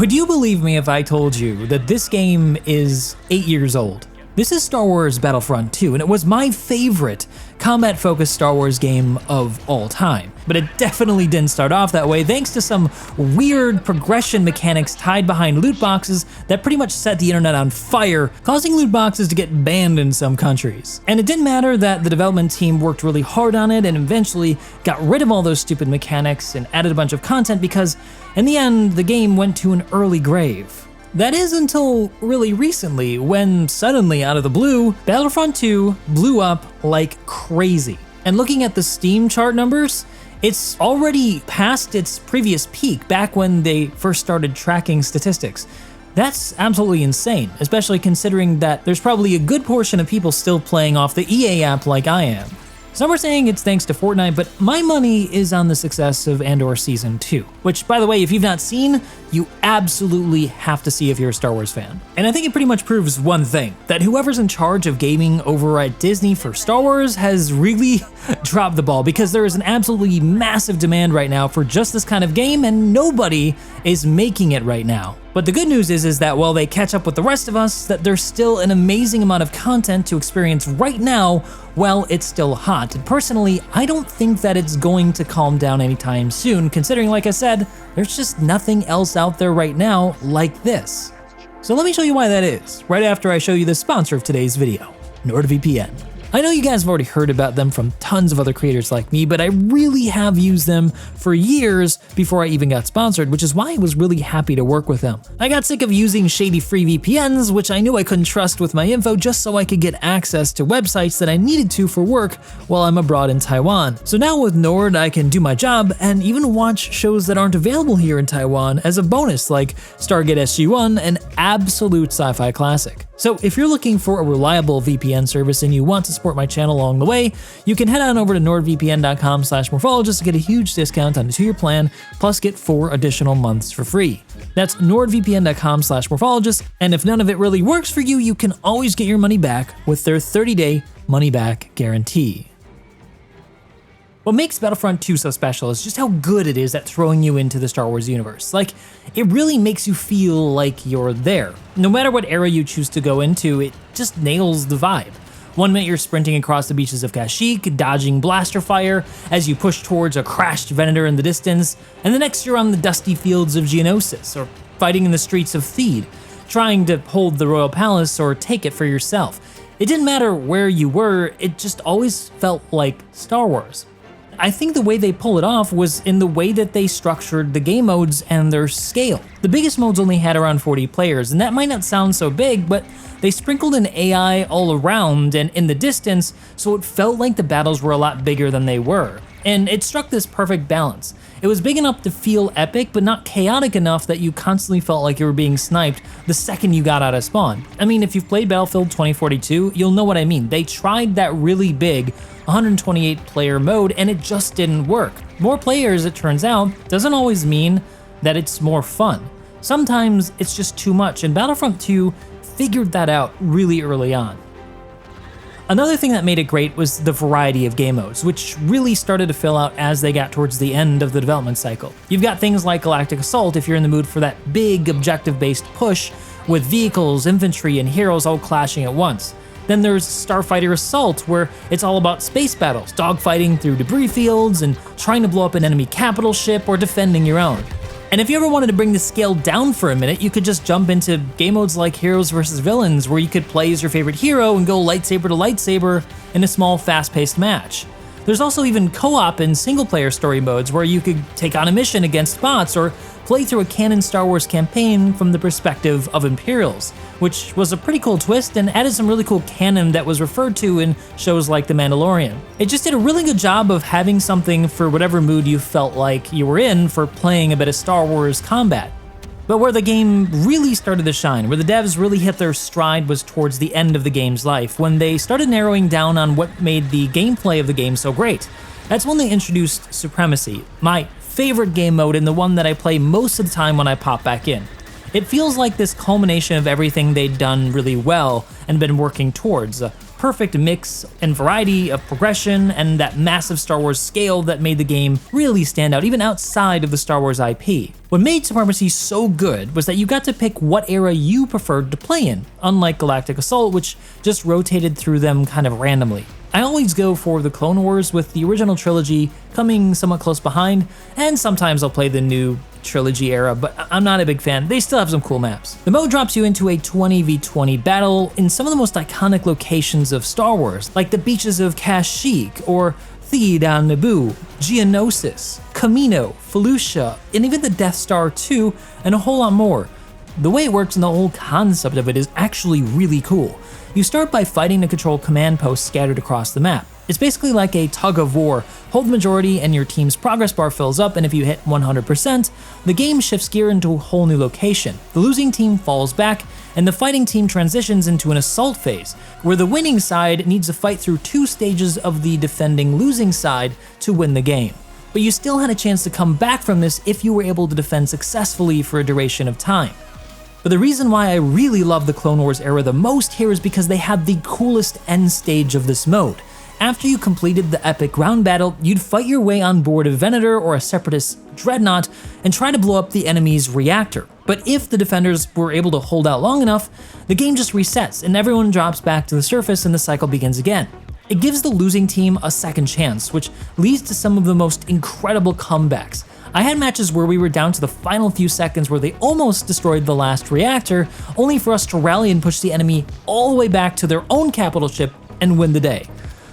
Would you believe me if I told you that this game is 8 years old? This is Star Wars Battlefront 2, and it was my favorite combat-focused Star Wars game of all time. But it definitely didn't start off that way, thanks to some weird progression mechanics tied behind loot boxes that pretty much set the internet on fire, causing loot boxes to get banned in some countries. And it didn't matter that the development team worked really hard on it and eventually got rid of all those stupid mechanics and added a bunch of content because, in the end, the game went to an early grave. That is until really recently, when suddenly, out of the blue, Battlefront 2 blew up like crazy. And looking at the Steam chart numbers, it's already past its previous peak back when they first started tracking statistics. That's absolutely insane, especially considering that there's probably a good portion of people still playing off the EA app like I am. Some are saying it's thanks to Fortnite, but my money is on the success of Andor Season 2, which, by the way, if you've not seen, you absolutely have to see if you're a Star Wars fan. And I think it pretty much proves one thing, that whoever's in charge of gaming over at Disney for Star Wars has really dropped the ball, because there is an absolutely massive demand right now for just this kind of game, and nobody is making it right now. But the good news is that while they catch up with the rest of us, that there's still an amazing amount of content to experience right now while it's still hot. And personally, I don't think that it's going to calm down anytime soon, considering, like I said, there's just nothing else out there right now like this. So let me show you why that is, right after I show you the sponsor of today's video, NordVPN. I know you guys have already heard about them from tons of other creators like me, but I really have used them for years before I even got sponsored, which is why I was really happy to work with them. I got sick of using shady free VPNs, which I knew I couldn't trust with my info, just so I could get access to websites that I needed to for work while I'm abroad in Taiwan. So now with Nord, I can do my job and even watch shows that aren't available here in Taiwan as a bonus, like Stargate SG-1, an absolute sci-fi classic. So if you're looking for a reliable VPN service and you want to support my channel along the way, you can head on over to nordvpn.com/morphologist to get a huge discount on the 2-year plan, plus get 4 additional months for free. That's nordvpn.com/morphologist, and if none of it really works for you, you can always get your money back with their 30-day money-back guarantee. What makes Battlefront 2 so special is just how good it is at throwing you into the Star Wars universe. Like, it really makes you feel like you're there. No matter what era you choose to go into, it just nails the vibe. One minute you're sprinting across the beaches of Kashyyyk, dodging blaster fire as you push towards a crashed Venator in the distance, and the next you're on the dusty fields of Geonosis, or fighting in the streets of Theed, trying to hold the Royal Palace or take it for yourself. It didn't matter where you were, it just always felt like Star Wars. I think the way they pull it off was in the way that they structured the game modes and their scale. The biggest modes only had around 40 players, and that might not sound so big, but they sprinkled in AI all around and in the distance, so it felt like the battles were a lot bigger than they were. And it struck this perfect balance. It was big enough to feel epic, but not chaotic enough that you constantly felt like you were being sniped the second you got out of spawn. I mean, if you've played Battlefield 2042, you'll know what I mean. They tried that really big 128 player mode and it just didn't work. More players, it turns out, doesn't always mean that it's more fun. Sometimes it's just too much, and Battlefront 2 figured that out really early on. Another thing that made it great was the variety of game modes, which really started to fill out as they got towards the end of the development cycle. You've got things like Galactic Assault if you're in the mood for that big objective-based push with vehicles, infantry, and heroes all clashing at once. Then there's Starfighter Assault, where it's all about space battles, dogfighting through debris fields and trying to blow up an enemy capital ship or defending your own. And if you ever wanted to bring the scale down for a minute, you could just jump into game modes like Heroes vs. Villains, where you could play as your favorite hero and go lightsaber to lightsaber in a small, fast-paced match. There's also even co-op and single-player story modes where you could take on a mission against bots or play through a canon Star Wars campaign from the perspective of Imperials, which was a pretty cool twist and added some really cool canon that was referred to in shows like The Mandalorian. It just did a really good job of having something for whatever mood you felt like you were in for playing a bit of Star Wars combat. But where the game really started to shine, where the devs really hit their stride, was towards the end of the game's life, when they started narrowing down on what made the gameplay of the game so great. That's when they introduced Supremacy, my favorite game mode and the one that I play most of the time when I pop back in. It feels like this culmination of everything they'd done really well and been working towards. perfect mix and variety of progression and that massive Star Wars scale that made the game really stand out even outside of the Star Wars IP. What made Supremacy so good was that you got to pick what era you preferred to play in, unlike Galactic Assault, which just rotated through them kind of randomly. I always go for the Clone Wars, with the original trilogy coming somewhat close behind, and sometimes I'll play the new trilogy era, but I'm not a big fan. They still have some cool maps. The mode drops you into a 20v20 battle in some of the most iconic locations of Star Wars, like the beaches of Kashyyyk or Theed on Naboo, Geonosis, Kamino, Felucia, and even the Death Star 2, and a whole lot more. The way it works and the whole concept of it is actually really cool. You start by fighting to control command posts scattered across the map. It's basically like a tug of war. Hold the majority and your team's progress bar fills up, and if you hit 100%, the game shifts gear into a whole new location. The losing team falls back, and the fighting team transitions into an assault phase, where the winning side needs to fight through 2 stages of the defending losing side to win the game. But you still had a chance to come back from this if you were able to defend successfully for a duration of time. But the reason why I really love the Clone Wars era the most here is because they had the coolest end stage of this mode. After you completed the epic ground battle, you'd fight your way on board a Venator or a Separatist dreadnought and try to blow up the enemy's reactor. But if the defenders were able to hold out long enough, the game just resets and everyone drops back to the surface and the cycle begins again. It gives the losing team a second chance, which leads to some of the most incredible comebacks. I had matches where we were down to the final few seconds where they almost destroyed the last reactor, only for us to rally and push the enemy all the way back to their own capital ship and win the day.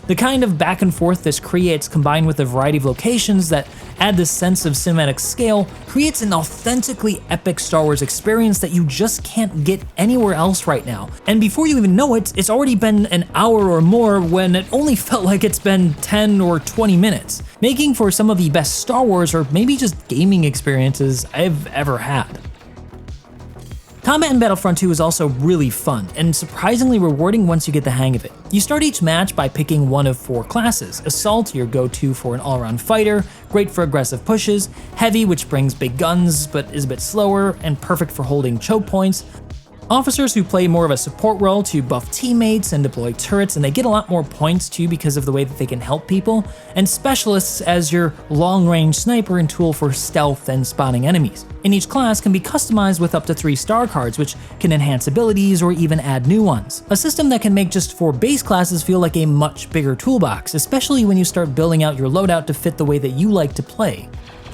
The kind of back and forth this creates, combined with a variety of locations that add this sense of cinematic scale, creates an authentically epic Star Wars experience that you just can't get anywhere else right now. And before you even know it, it's already been an hour or more when it only felt like it's been 10 or 20 minutes, making for some of the best Star Wars or maybe just gaming experiences I've ever had. Combat in Battlefront 2 is also really fun, and surprisingly rewarding once you get the hang of it. You start each match by picking one of 4 classes. Assault, your go-to for an all-around fighter, great for aggressive pushes. Heavy, which brings big guns but is a bit slower and perfect for holding choke points. Officers, who play more of a support role to buff teammates and deploy turrets, and they get a lot more points too because of the way that they can help people. And Specialists as your long-range sniper and tool for stealth and spotting enemies. And each class can be customized with up to 3 star cards, which can enhance abilities or even add new ones. A system that can make just 4 base classes feel like a much bigger toolbox, especially when you start building out your loadout to fit the way that you like to play.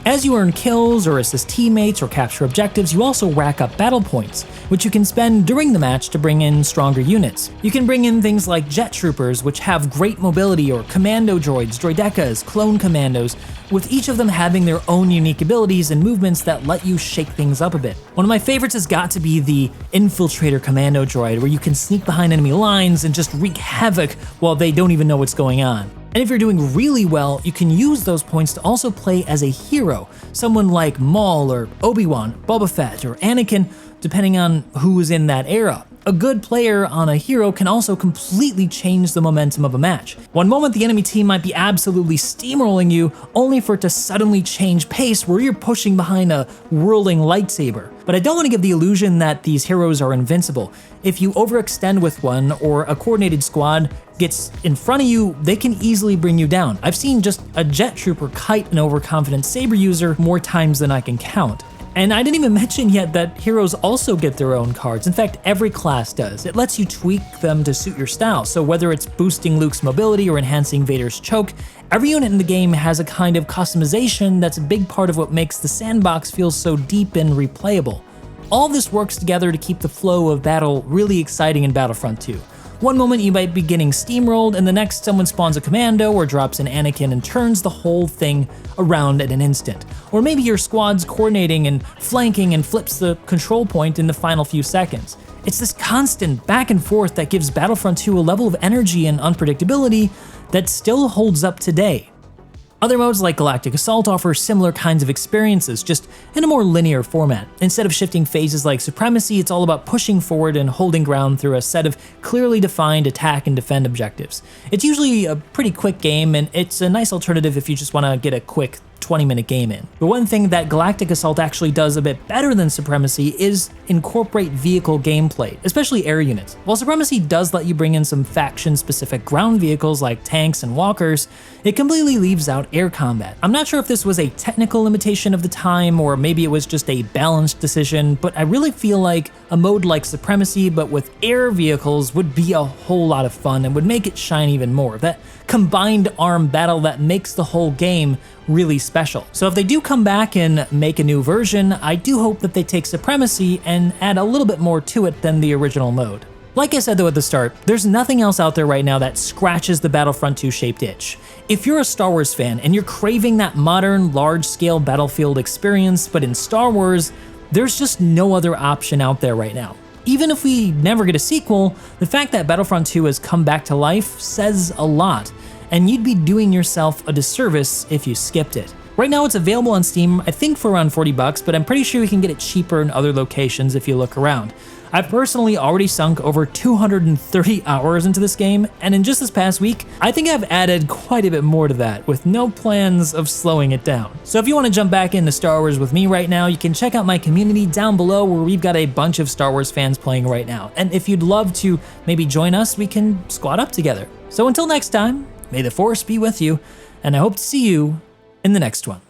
As you earn kills or assist teammates or capture objectives, you also rack up battle points, which you can spend during the match to bring in stronger units. You can bring in things like jet troopers, which have great mobility, or commando droids, droidekas, clone commandos, with each of them having their own unique abilities and movements that let you shake things up a bit. One of my favorites has got to be the Infiltrator Commando droid, where you can sneak behind enemy lines and just wreak havoc while they don't even know what's going on. And if you're doing really well, you can use those points to also play as a hero, someone like Maul or Obi-Wan, Boba Fett, or Anakin, depending on who is in that era. A good player on a hero can also completely change the momentum of a match. One moment the enemy team might be absolutely steamrolling you, only for it to suddenly change pace where you're pushing behind a whirling lightsaber. But I don't want to give the illusion that these heroes are invincible. If you overextend with one, or a coordinated squad gets in front of you, they can easily bring you down. I've seen just a jet trooper kite an overconfident saber user more times than I can count. And I didn't even mention yet that heroes also get their own cards. In fact, every class does. It lets you tweak them to suit your style, so whether it's boosting Luke's mobility or enhancing Vader's choke, every unit in the game has a kind of customization that's a big part of what makes the sandbox feel so deep and replayable. All this works together to keep the flow of battle really exciting in Battlefront 2. One moment you might be getting steamrolled, and the next someone spawns a commando or drops an Anakin and turns the whole thing around in an instant. Or maybe your squad's coordinating and flanking and flips the control point in the final few seconds. It's this constant back and forth that gives Battlefront 2 a level of energy and unpredictability that still holds up today. Other modes like Galactic Assault offer similar kinds of experiences, just in a more linear format. Instead of shifting phases like Supremacy, it's all about pushing forward and holding ground through a set of clearly defined attack and defend objectives. It's usually a pretty quick game, and it's a nice alternative if you just want to get a quick 20-minute game in. But one thing that Galactic Assault actually does a bit better than Supremacy is incorporate vehicle gameplay, especially air units. While Supremacy does let you bring in some faction-specific ground vehicles like tanks and walkers, it completely leaves out air combat. I'm not sure if this was a technical limitation of the time, or maybe it was just a balanced decision, but I really feel like a mode like Supremacy but with air vehicles would be a whole lot of fun and would make it shine even more. That combined arm battle that makes the whole game really special. So if they do come back and make a new version, I do hope that they take Supremacy and add a little bit more to it than the original mode. Like I said though at the start, there's nothing else out there right now that scratches the Battlefront 2 shaped itch. If you're a Star Wars fan and you're craving that modern, large-scale Battlefield experience, but in Star Wars, there's just no other option out there right now. Even if we never get a sequel, the fact that Battlefront 2 has come back to life says a lot, and you'd be doing yourself a disservice if you skipped it. Right now it's available on Steam, I think for around $40, but I'm pretty sure you can get it cheaper in other locations if you look around. I've personally already sunk over 230 hours into this game, and in just this past week, I think I've added quite a bit more to that, with no plans of slowing it down. So if you want to jump back into Star Wars with me right now, you can check out my community down below where we've got a bunch of Star Wars fans playing right now. And if you'd love to maybe join us, we can squad up together. So until next time, may the Force be with you, and I hope to see you in the next one.